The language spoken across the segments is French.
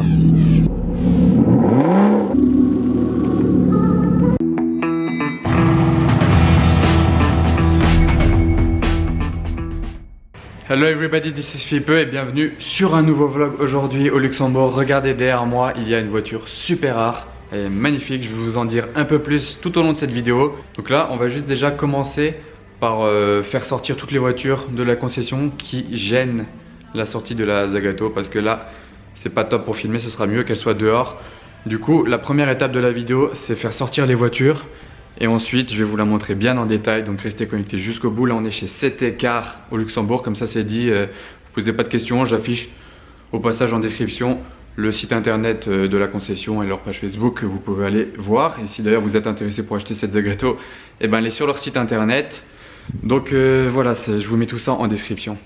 parti. Hello everybody, this is Philippe et bienvenue sur un nouveau vlog aujourd'hui au Luxembourg. Regardez derrière moi, il y a une voiture super rare, elle est magnifique, je vais vous en dire un peu plus tout au long de cette vidéo. Donc là, on va juste déjà commencer par faire sortir toutes les voitures de la concession qui gênent la sortie de la Zagato, parce que là, c'est pas top pour filmer, ce sera mieux qu'elle soit dehors. Du coup, la première étape de la vidéo, c'est faire sortir les voitures. Et ensuite, je vais vous la montrer bien en détail, donc restez connectés jusqu'au bout. Là, on est chez 7 Cars au Luxembourg, comme ça c'est dit. Ne posez pas de questions, j'affiche au passage en description le site internet de la concession et leur page Facebook que vous pouvez aller voir. Et si d'ailleurs vous êtes intéressé pour acheter cette Zagato, eh ben, elle est sur leur site internet. Donc voilà, je vous mets tout ça en description.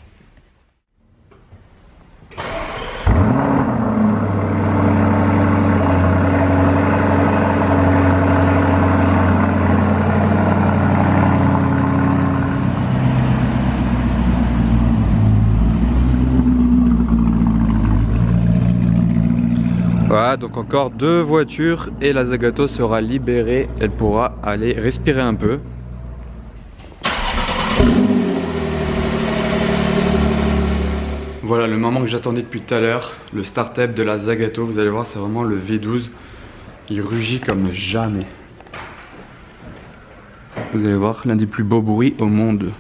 Voilà, donc encore 2 voitures et la Zagato sera libérée, elle pourra aller respirer un peu. Voilà le moment que j'attendais depuis tout à l'heure, le start-up de la Zagato, vous allez voir, c'est vraiment le V12, il rugit comme jamais. Vous allez voir, l'un des plus beaux bruits au monde.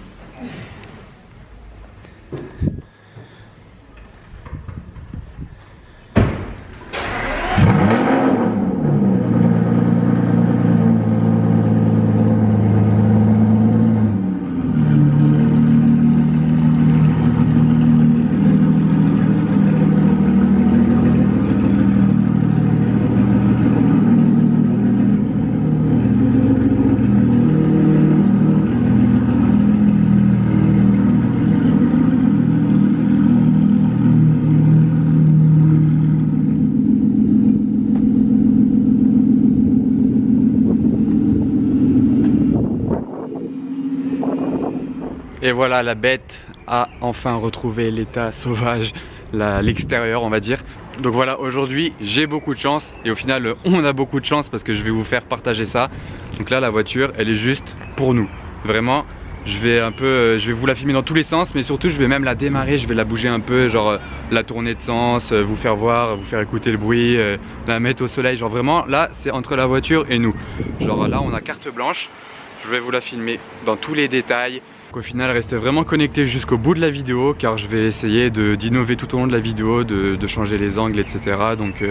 Et voilà, la bête a enfin retrouvé l'état sauvage, l'extérieur on va dire. Donc voilà, aujourd'hui j'ai beaucoup de chance et au final on a beaucoup de chance parce que je vais vous faire partager ça. Donc là la voiture elle est juste pour nous. Vraiment, je vais vous la filmer dans tous les sens, mais surtout je vais même la démarrer, je vais la bouger un peu, genre la tourner de sens, vous faire voir, vous faire écouter le bruit, la mettre au soleil. Genre vraiment là c'est entre la voiture et nous. Genre là on a carte blanche, je vais vous la filmer dans tous les détails. Au final, restez vraiment connectés jusqu'au bout de la vidéo car je vais essayer d'innover tout au long de la vidéo, de changer les angles, etc. Donc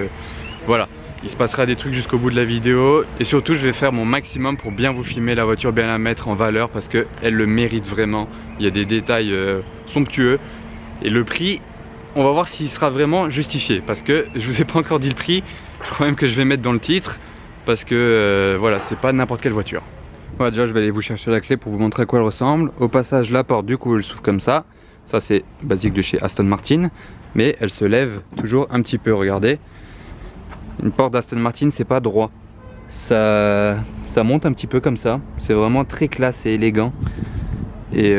voilà, il se passera des trucs jusqu'au bout de la vidéo et surtout je vais faire mon maximum pour bien vous filmer la voiture, bien la mettre en valeur parce qu'elle le mérite vraiment. Il y a des détails somptueux et le prix, on va voir s'il sera vraiment justifié parce que je vous ai pas encore dit le prix, je crois même que je vais mettre dans le titre parce que voilà, c'est pas n'importe quelle voiture. Voilà, déjà je vais aller vous chercher la clé pour vous montrer à quoi elle ressemble. Au passage, la porte du coup elle s'ouvre comme ça. Ça c'est basique de chez Aston Martin, mais elle se lève toujours un petit peu, regardez. Une porte d'Aston Martin c'est pas droit, ça monte un petit peu comme ça. C'est vraiment très classe et élégant. Et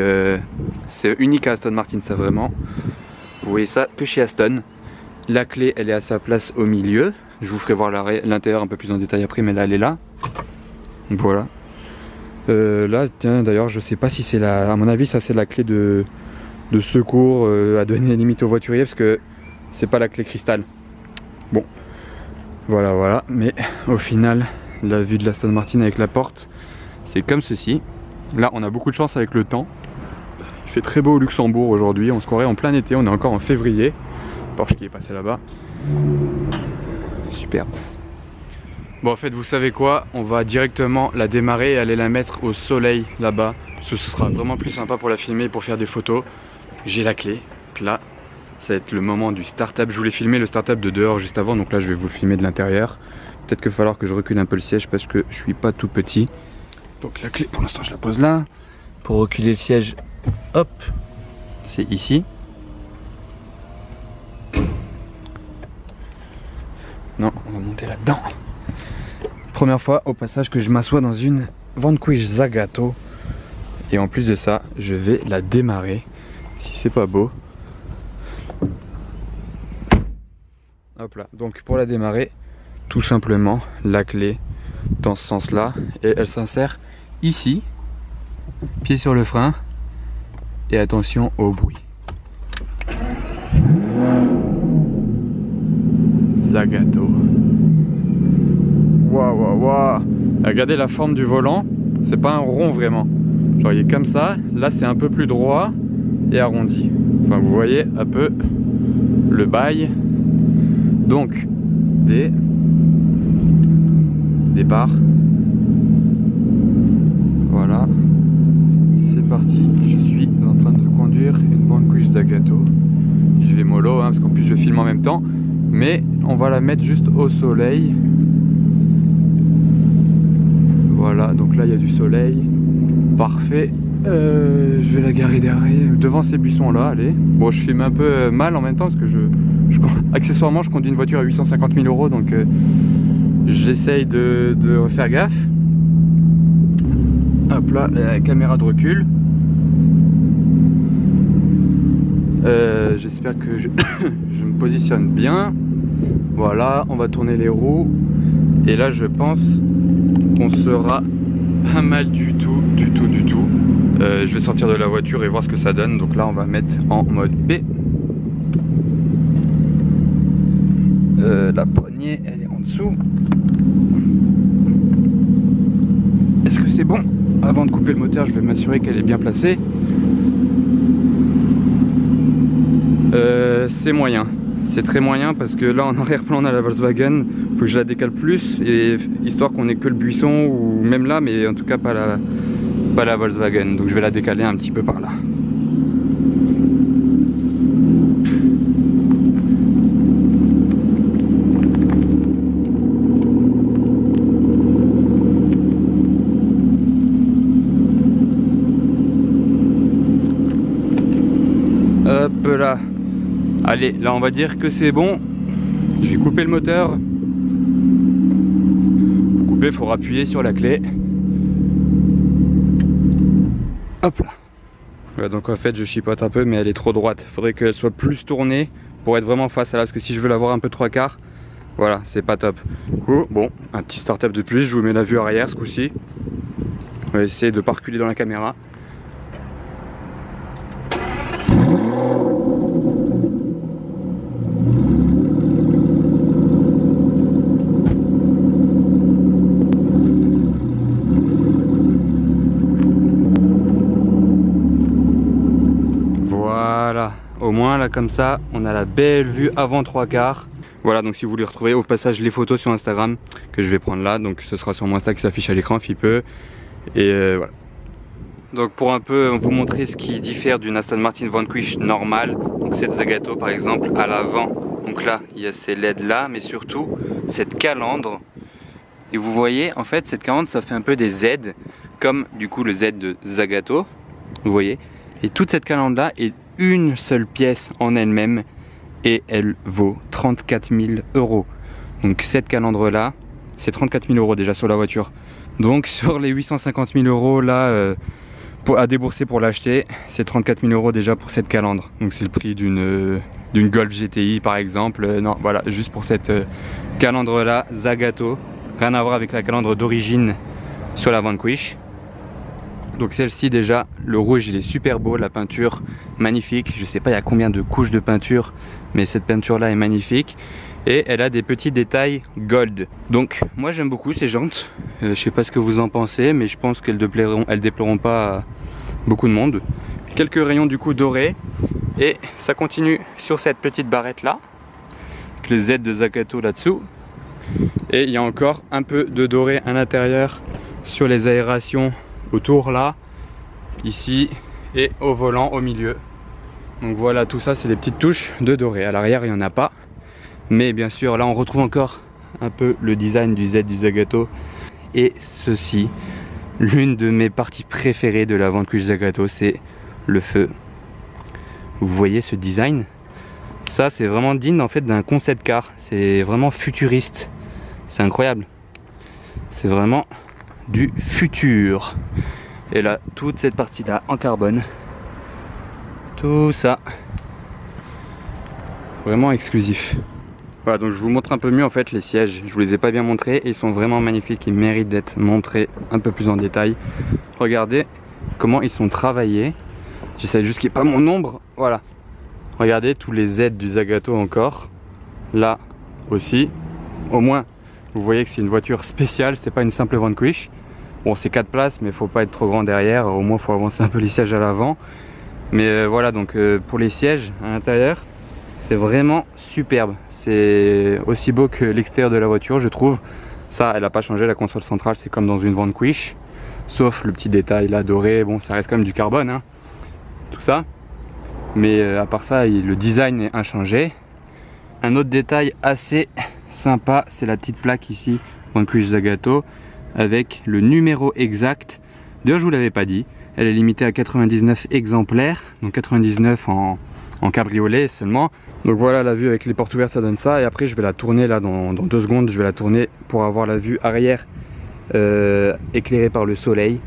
c'est unique à Aston Martin ça vraiment. Vous voyez ça que chez Aston. La clé elle est à sa place au milieu. Je vous ferai voir l'intérieur un peu plus en détail après, mais là elle est là. Voilà. Là, tiens, d'ailleurs, je sais pas si c'est à mon avis, ça c'est la clé de secours à donner limite aux voituriers parce que c'est pas la clé cristal. Bon, voilà, mais au final, la vue de l'Aston Martin avec la porte, c'est comme ceci. Là, on a beaucoup de chance avec le temps. Il fait très beau au Luxembourg aujourd'hui, on se croirait en plein été, on est encore en février. Porsche qui est passé là-bas. Superbe. Bon en fait vous savez quoi, on va directement la démarrer et aller la mettre au soleil là-bas. Parce que ce sera vraiment plus sympa pour la filmer et pour faire des photos. J'ai la clé, donc là ça va être le moment du start-up. Je voulais filmer le start-up de dehors juste avant, donc là je vais vous le filmer de l'intérieur. Peut-être qu'il va falloir que je recule un peu le siège parce que je suis pas tout petit. Donc la clé pour l'instant je la pose là. Pour reculer le siège, hop, c'est ici. Non, on va monter là-dedans. Première fois au passage que je m'assois dans une Vanquish Zagato. Et en plus de ça, je vais la démarrer. Si c'est pas beau. Hop là, donc pour la démarrer, tout simplement la clé dans ce sens là et elle s'insère ici, pied sur le frein et attention au bruit. Zagato. Waouh waouh waouh. Regardez la forme du volant, c'est pas un rond vraiment. Genre il est comme ça, là c'est un peu plus droit et arrondi. Enfin vous voyez un peu le bail. Donc départ. Voilà. C'est parti. Je suis en train de conduire une Vanquish Zagato. Je vais mollo hein, parce qu'en plus je filme en même temps. Mais on va la mettre juste au soleil. Voilà, donc là il y a du soleil. Parfait. Je vais la garer derrière, devant ces buissons là, allez. Bon, je filme un peu mal en même temps parce que accessoirement je conduis une voiture à 850 000 euros, donc j'essaye de faire gaffe. Hop là, la caméra de recul. J'espère que je me positionne bien. Voilà, on va tourner les roues. Et là je pense qu'on sera pas mal du tout. Je vais sortir de la voiture et voir ce que ça donne. Donc là on va mettre en mode B. La poignée elle est en dessous. Est-ce que c'est bon? Avant de couper le moteur je vais m'assurer qu'elle est bien placée. C'est moyen. C'est très moyen parce que là en arrière-plan on a la Volkswagen. Faut que je la décale plus et histoire qu'on ait que le buisson ou même là, mais en tout cas pas la Volkswagen. Donc je vais la décaler un petit peu par là. Hop là. Allez, là on va dire que c'est bon. Je vais couper le moteur. Pour couper, il faudra appuyer sur la clé. Hop là. Voilà, donc en fait je chipote un peu mais elle est trop droite. Il faudrait qu'elle soit plus tournée pour être vraiment face à là. Parce que si je veux l'avoir un peu 3/4, voilà, c'est pas top. Du coup, bon, un petit start-up de plus. Je vous mets la vue arrière ce coup-ci. On va essayer de ne pas reculer dans la caméra. Voilà, au moins là comme ça on a la belle vue avant 3/4. Voilà, donc si vous voulez retrouver au passage les photos sur Instagram que je vais prendre là, donc ce sera sur mon Insta qui s'affiche à l'écran, Fippeux. Et voilà. Donc pour un peu vous montrer ce qui diffère d'une Aston Martin Vanquish normale, donc cette Zagato par exemple à l'avant, donc là il y a ces LED là, mais surtout cette calandre. Et vous voyez en fait cette calandre ça fait un peu des Z, comme du coup le Z de Zagato, vous voyez. Et toute cette calandre là est une seule pièce en elle-même et elle vaut 34 000 euros. Donc cette calandre là, c'est 34 000 euros déjà sur la voiture. Donc sur les 850 000 euros là à débourser pour l'acheter, c'est 34 000 euros déjà pour cette calandre. Donc c'est le prix d'une Golf GTI par exemple. Non, voilà, juste pour cette calandre là, Zagato. Rien à voir avec la calandre d'origine sur la Vanquish. Donc celle-ci déjà, le rouge il est super beau, la peinture magnifique. Je sais pas il y a combien de couches de peinture, mais cette peinture là est magnifique. Et elle a des petits détails gold. Donc moi j'aime beaucoup ces jantes. Je sais pas ce que vous en pensez, mais je pense qu'elles déplairont pas à beaucoup de monde. Quelques rayons du coup dorés. Et ça continue sur cette petite barrette là, avec le Z de Zagato là-dessous. Et il y a encore un peu de doré à l'intérieur sur les aérations autour là, ici et au volant au milieu. Donc voilà, tout ça c'est des petites touches de doré. À l'arrière il n'y en a pas, mais bien sûr là on retrouve encore un peu le design du Z du Zagato. Et ceci, l'une de mes parties préférées de la Vanquish Zagato, c'est le feu. Vous voyez ce design? Ça c'est vraiment digne en fait d'un concept car, c'est vraiment futuriste, c'est incroyable, c'est vraiment du futur. Et là toute cette partie là en carbone, tout ça vraiment exclusif. Voilà, donc je vous montre un peu mieux en fait les sièges. Je vous les ai pas bien montrés et ils sont vraiment magnifiques. Ils méritent d'être montrés un peu plus en détail. Regardez comment ils sont travaillés. J'essaie juste qu'il n'y ait pas mon ombre. Voilà. Regardez tous les aides du Zagato encore. Là aussi. Au moins, vous voyez que c'est une voiture spéciale. C'est pas une simple Vanquish. Bon, c'est 4 places, mais il faut pas être trop grand derrière. Au moins, il faut avancer un peu les sièges à l'avant. Mais voilà, donc pour les sièges à l'intérieur, c'est vraiment superbe. C'est aussi beau que l'extérieur de la voiture, je trouve. Ça, elle n'a pas changé. La console centrale, c'est comme dans une Vanquish. Sauf le petit détail là doré. Bon, ça reste quand même du carbone, hein, tout ça. Mais à part ça, le design est inchangé. Un autre détail assez sympa, c'est la petite plaque ici, Vanquish Zagato, avec le numéro exact. D'ailleurs, je vous l'avais pas dit, elle est limitée à 99 exemplaires, donc 99 en cabriolet seulement. Donc voilà, la vue avec les portes ouvertes, ça donne ça. Et après, je vais la tourner là dans 2 secondes. Je vais la tourner pour avoir la vue arrière éclairée par le soleil.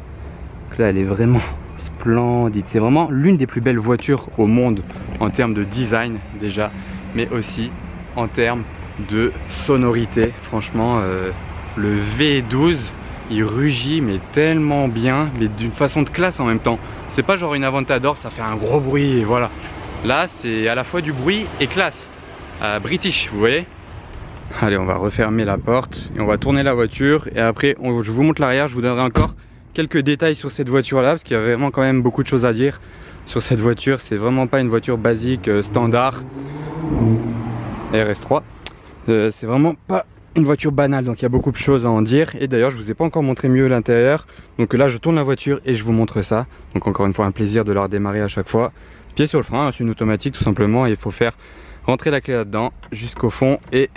Donc là, elle est vraiment splendide. C'est vraiment l'une des plus belles voitures au monde en termes de design déjà, mais aussi en termes de sonorité. Franchement, le V12, il rugit mais tellement bien, mais d'une façon de classe en même temps. C'est pas genre une Aventador, ça fait un gros bruit et voilà. Là, c'est à la fois du bruit et classe. British, vous voyez. Allez, on va refermer la porte et on va tourner la voiture. Et après, je vous montre l'arrière, je vous donnerai encore quelques détails sur cette voiture là, parce qu'il y a vraiment quand même beaucoup de choses à dire sur cette voiture. C'est vraiment pas une voiture basique, standard, RS3. C'est vraiment pas une voiture banale, donc il y a beaucoup de choses à en dire. Et d'ailleurs, je vous ai pas encore montré mieux l'intérieur. Donc là, je tourne la voiture et je vous montre ça. Donc encore une fois, un plaisir de la redémarrer à chaque fois. Pied sur le frein, c'est une automatique tout simplement. Et il faut faire rentrer la clé là-dedans jusqu'au fond et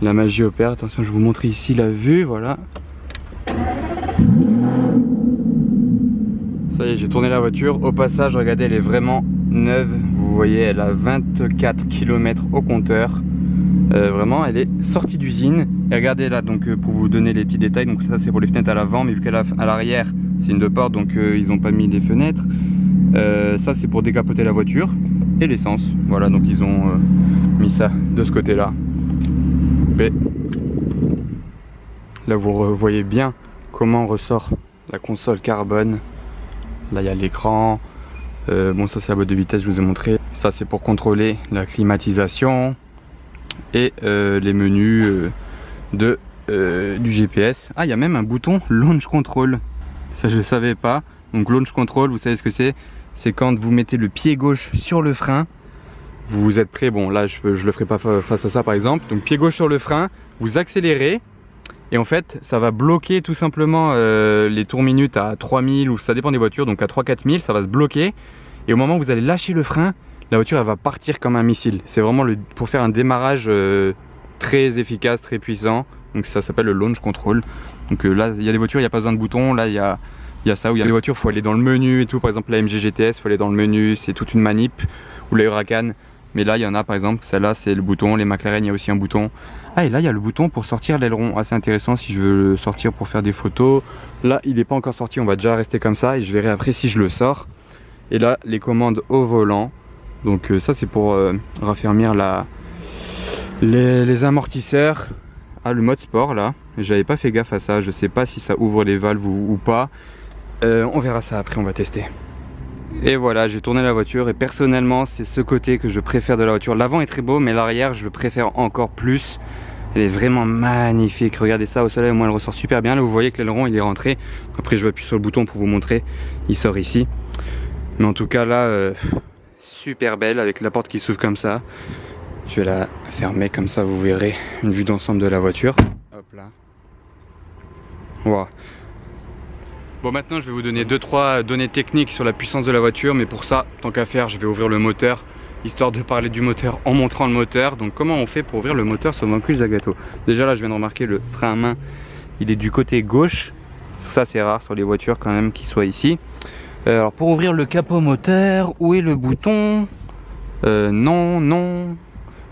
la magie opère. Attention, je vous montre ici la vue, voilà. Ça y est, j'ai tourné la voiture. Au passage, regardez, elle est vraiment neuve. Vous voyez, elle a 24 km au compteur. Vraiment, elle est sortie d'usine. Et regardez là, donc pour vous donner les petits détails, donc ça c'est pour les fenêtres à l'avant, mais vu qu'à l'arrière c'est une 2 portes, donc ils n'ont pas mis les fenêtres. Ça c'est pour décapoter la voiture et l'essence. Voilà, donc ils ont mis ça de ce côté-là. Là vous voyez bien comment ressort la console carbone. Là il y a l'écran. Bon, ça c'est la boîte de vitesse, je vous ai montré. Ça c'est pour contrôler la climatisation et les menus du GPS. Ah, il y a même un bouton Launch Control. Ça je ne savais pas. Donc Launch Control, vous savez ce que c'est? C'est quand vous mettez le pied gauche sur le frein. Vous êtes prêt, bon là je le ferai pas face à ça par exemple. Donc pied gauche sur le frein, vous accélérez. Et en fait, ça va bloquer tout simplement les tours minutes à 3000 ou ça dépend des voitures, donc à 3-4 000, ça va se bloquer. Et au moment où vous allez lâcher le frein, la voiture elle va partir comme un missile. C'est vraiment pour faire un démarrage très efficace, très puissant. Donc ça s'appelle le launch control. Donc là, il y a des voitures, il n'y a pas besoin de bouton. Là, il y a ça où il y a des voitures, il faut aller dans le menu et tout. Par exemple, la MG GTS, il faut aller dans le menu, c'est toute une manip. Ou la Huracan. Mais là, il y en a par exemple, celle-là, c'est le bouton. Les McLaren, il y a aussi un bouton. Ah, et là, il y a le bouton pour sortir l'aileron. Assez intéressant si je veux le sortir pour faire des photos. Là, il n'est pas encore sorti, on va déjà rester comme ça. Et je verrai après si je le sors. Et là, les commandes au volant. Donc ça, c'est pour raffermir les amortisseurs. Ah, le mode sport, là. J'avais pas fait gaffe à ça. Je sais pas si ça ouvre les valves ou pas. On verra ça après, on va tester. Et voilà, j'ai tourné la voiture et personnellement c'est ce côté que je préfère de la voiture. L'avant est très beau mais l'arrière je le préfère encore plus. Elle est vraiment magnifique, regardez ça au soleil, au moins elle ressort super bien. Là vous voyez que l'aileron il est rentré. Après je vais appuyer sur le bouton pour vous montrer, il sort ici. Mais en tout cas là, super belle avec la porte qui s'ouvre comme ça. Je vais la fermer comme ça, vous verrez une vue d'ensemble de la voiture. Hop là. Wow. Bon, maintenant je vais vous donner 2-3 données techniques sur la puissance de la voiture, mais pour ça, tant qu'à faire, je vais ouvrir le moteur, histoire de parler du moteur en montrant le moteur. Donc comment on fait pour ouvrir le moteur sur Vanquish Zagato? Déjà là, je viens de remarquer le frein à main, il est du côté gauche. Ça c'est rare sur les voitures quand même qu'il soit ici. Alors pour ouvrir le capot moteur, où est le bouton? Non,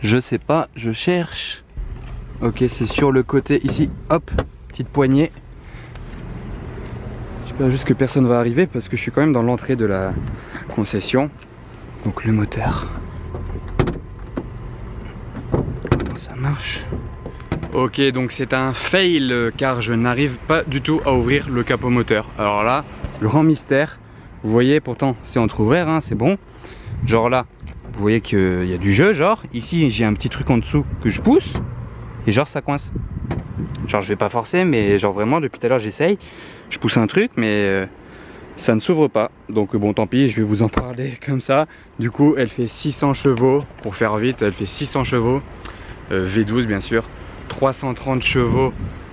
je sais pas, je cherche. Ok, c'est sur le côté ici, hop, petite poignée. J'espère juste que personne va arriver parce que je suis quand même dans l'entrée de la concession. Donc le moteur. comment ça marche. Ok, donc c'est un fail car je n'arrive pas du tout à ouvrir le capot moteur. Alors là, grand mystère. Vous voyez, pourtant c'est entrouvert, hein, c'est bon. Genre là, vous voyez qu'il y a du jeu, genre. Ici, j'ai un petit truc en dessous que je pousse. Et genre ça coince. Genre je vais pas forcer, mais genre vraiment depuis tout à l'heure j'essaye. Je pousse un truc, mais ça ne s'ouvre pas. Donc bon, tant pis, je vais vous en parler comme ça. Du coup, elle fait 600 chevaux. Pour faire vite, elle fait 600 chevaux. V12 bien sûr. 330 chevaux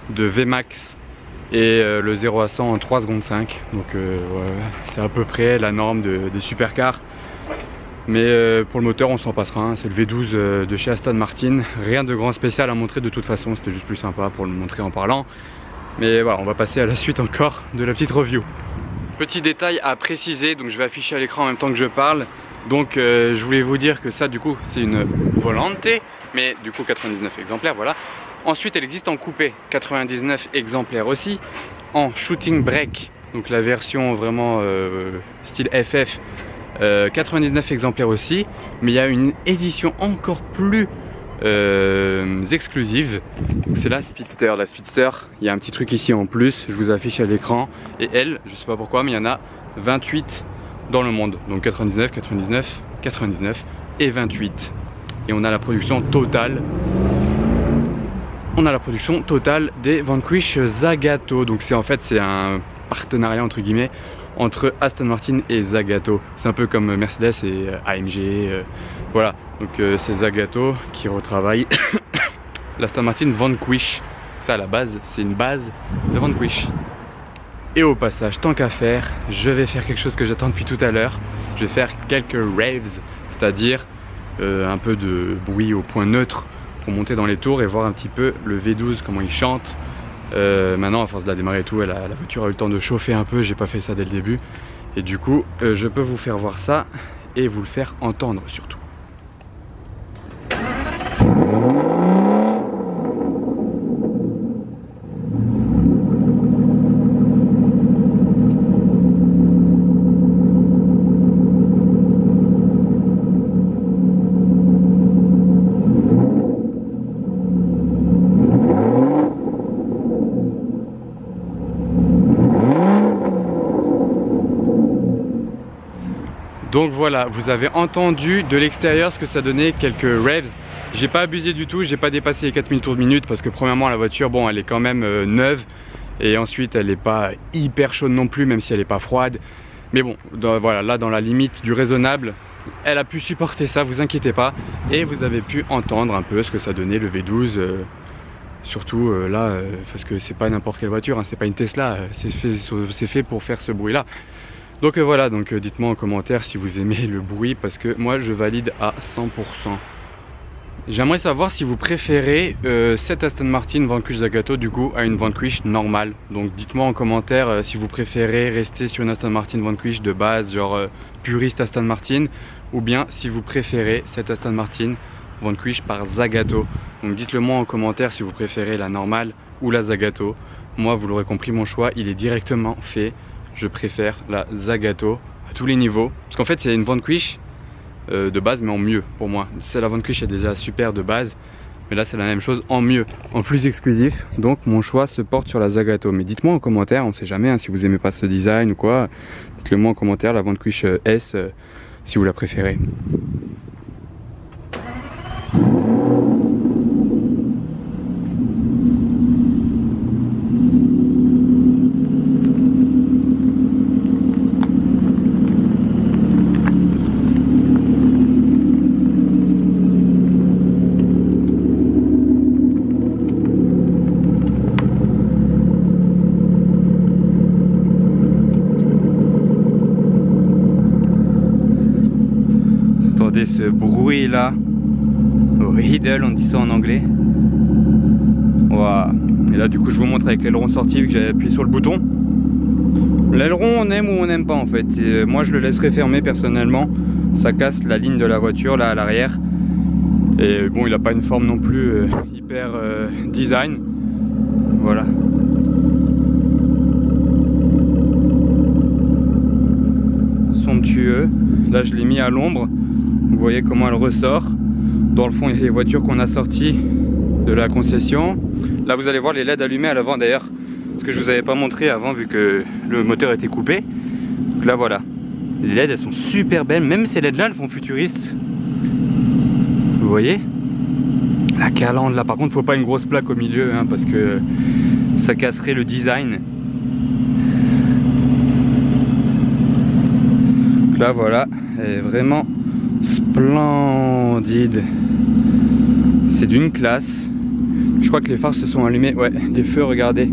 de VMAX et le 0 à 100 en 3 secondes 5. Donc ouais, c'est à peu près la norme des supercars. Mais pour le moteur on s'en passera, hein. C'est le V12 de chez Aston Martin. Rien de grand spécial à montrer de toute façon, c'était juste plus sympa pour le montrer en parlant. Mais voilà, on va passer à la suite encore de la petite review. Petit détail à préciser, donc je vais afficher à l'écran en même temps que je parle. Donc je voulais vous dire que ça du coup c'est une Volante, mais du coup 99 exemplaires, voilà. Ensuite elle existe en coupé, 99 exemplaires aussi. En shooting break, donc la version vraiment style FF, 99 exemplaires aussi. Mais il y a une édition encore plus exclusive. C'est la Speedster. La Speedster, il y a un petit truc ici en plus, je vous affiche à l'écran. Et elle, je sais pas pourquoi, mais il y en a 28 dans le monde. Donc 99, 99, 99 et 28. Et on a la production totale. On a la production totale des Vanquish Zagato. Donc c'est en fait c'est un partenariat entre guillemets entre Aston Martin et Zagato. C'est un peu comme Mercedes et AMG. Voilà. Donc c'est Zagato qui retravaille l'Aston Martin Vanquish. Ça à la base, c'est une base de Vanquish. Et au passage, tant qu'à faire, je vais faire quelque chose que j'attends depuis tout à l'heure. Je vais faire quelques raves, c'est-à-dire un peu de bruit au point neutre pour monter dans les tours et voir un petit peu le V12, comment il chante. Maintenant, à force de la démarrer et tout, la voiture a eu le temps de chauffer un peu, j'ai pas fait ça dès le début. Et du coup, je peux vous faire voir ça et vous le faire entendre surtout. Donc voilà, vous avez entendu de l'extérieur ce que ça donnait, quelques revs. J'ai pas abusé du tout, j'ai pas dépassé les 4000 tours de minute parce que premièrement la voiture, bon elle est quand même neuve. Et ensuite elle est pas hyper chaude non plus, même si elle est pas froide. Mais bon, voilà, là dans la limite du raisonnable, elle a pu supporter ça, vous inquiétez pas. Et vous avez pu entendre un peu ce que ça donnait le V12. Surtout là, parce que c'est pas n'importe quelle voiture, hein, c'est pas une Tesla, c'est fait pour faire ce bruit là. Donc voilà, donc dites-moi en commentaire si vous aimez le bruit parce que moi je valide à 100%. J'aimerais savoir si vous préférez cette Aston Martin Vanquish Zagato du coup à une Vanquish normale. Donc dites-moi en commentaire si vous préférez rester sur une Aston Martin Vanquish de base, genre puriste Aston Martin, ou bien si vous préférez cette Aston Martin Vanquish par Zagato. Donc dites-le moi en commentaire si vous préférez la normale ou la Zagato. Moi vous l'aurez compris, mon choix il est directement fait. Je préfère la Zagato à tous les niveaux. Parce qu'en fait c'est une Vanquish de base mais en mieux pour moi. C'est la Vanquish est déjà super de base. Mais là c'est la même chose en mieux, en plus exclusif. Donc mon choix se porte sur la Zagato. Mais dites-moi en commentaire, on sait jamais hein, si vous aimez pas ce design ou quoi. Dites-le moi en commentaire, la Vanquish S si vous la préférez. Ce bruit là au riddle, on dit ça en anglais. Wow. Et là du coup je vous montre avec l'aileron sorti vu que j'ai appuyé sur le bouton. L'aileron on aime ou on n'aime pas en fait. Et moi je le laisserai fermer personnellement. Ça casse la ligne de la voiture là à l'arrière. Et bon il a pas une forme non plus hyper design. Voilà. Somptueux. Là je l'ai mis à l'ombre. Vous voyez comment elle ressort. Dans le fond, il y a les voitures qu'on a sorties de la concession. Là, vous allez voir les LED allumés à l'avant d'ailleurs, ce que je vous avais pas montré avant vu que le moteur était coupé. Donc là, voilà. Les LED, elles sont super belles. Même ces LED là, elles font futuristes. Vous voyez? La calandre là, par contre, faut pas une grosse plaque au milieu hein, parce que ça casserait le design. Donc là, voilà, elle est vraiment splendide. C'est d'une classe. Je crois que les phares se sont allumés. Ouais, les feux, regardez,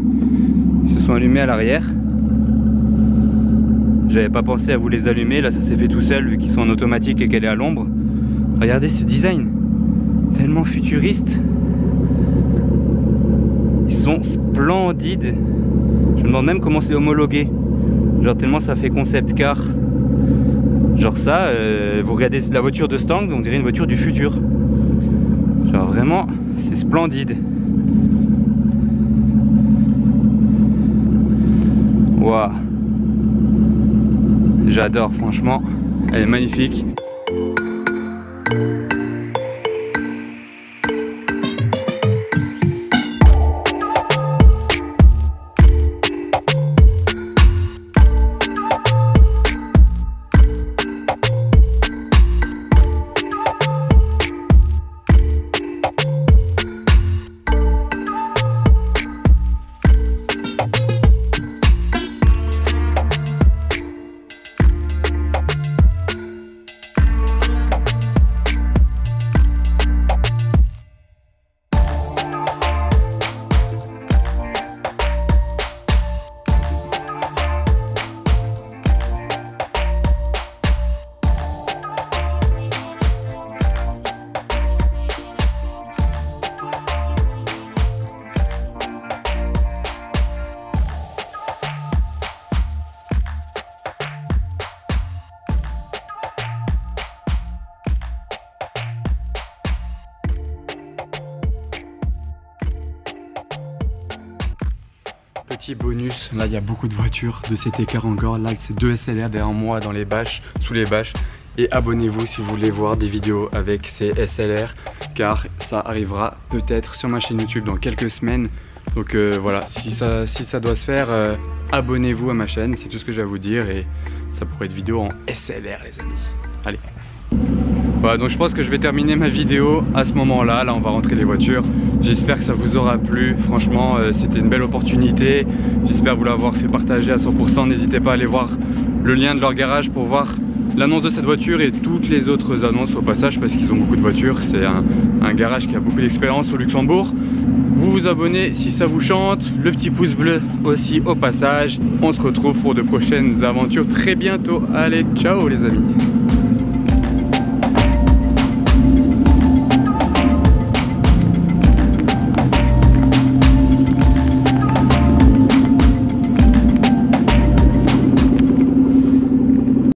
se sont allumés à l'arrière. J'avais pas pensé à vous les allumer. Là, ça s'est fait tout seul vu qu'ils sont en automatique et qu'elle est à l'ombre. Regardez ce design, tellement futuriste. Ils sont splendides. Je me demande même comment c'est homologué. Genre tellement ça fait concept car. Genre ça, vous regardez la voiture de Stang, on dirait une voiture du futur. Genre vraiment, c'est splendide. Waouh. J'adore, franchement. Elle est magnifique. Petit bonus, là il y a beaucoup de voitures de CT-Car encore. Là c'est 2 SLR derrière moi dans les bâches, sous les bâches. Et abonnez-vous si vous voulez voir des vidéos avec ces SLR, car ça arrivera peut-être sur ma chaîne YouTube dans quelques semaines. Donc voilà, si ça doit se faire, abonnez-vous à ma chaîne, c'est tout ce que j'ai à vous dire. Et ça pourrait être vidéo en SLR les amis. Allez. Voilà, donc je pense que je vais terminer ma vidéo à ce moment-là. Là, on va rentrer les voitures. J'espère que ça vous aura plu. Franchement, c'était une belle opportunité. J'espère vous l'avoir fait partager à 100%. N'hésitez pas à aller voir le lien de leur garage pour voir l'annonce de cette voiture et toutes les autres annonces au passage parce qu'ils ont beaucoup de voitures. C'est un garage qui a beaucoup d'expérience au Luxembourg. Vous vous abonnez si ça vous chante. Le petit pouce bleu aussi au passage. On se retrouve pour de prochaines aventures très bientôt. Allez, ciao les amis.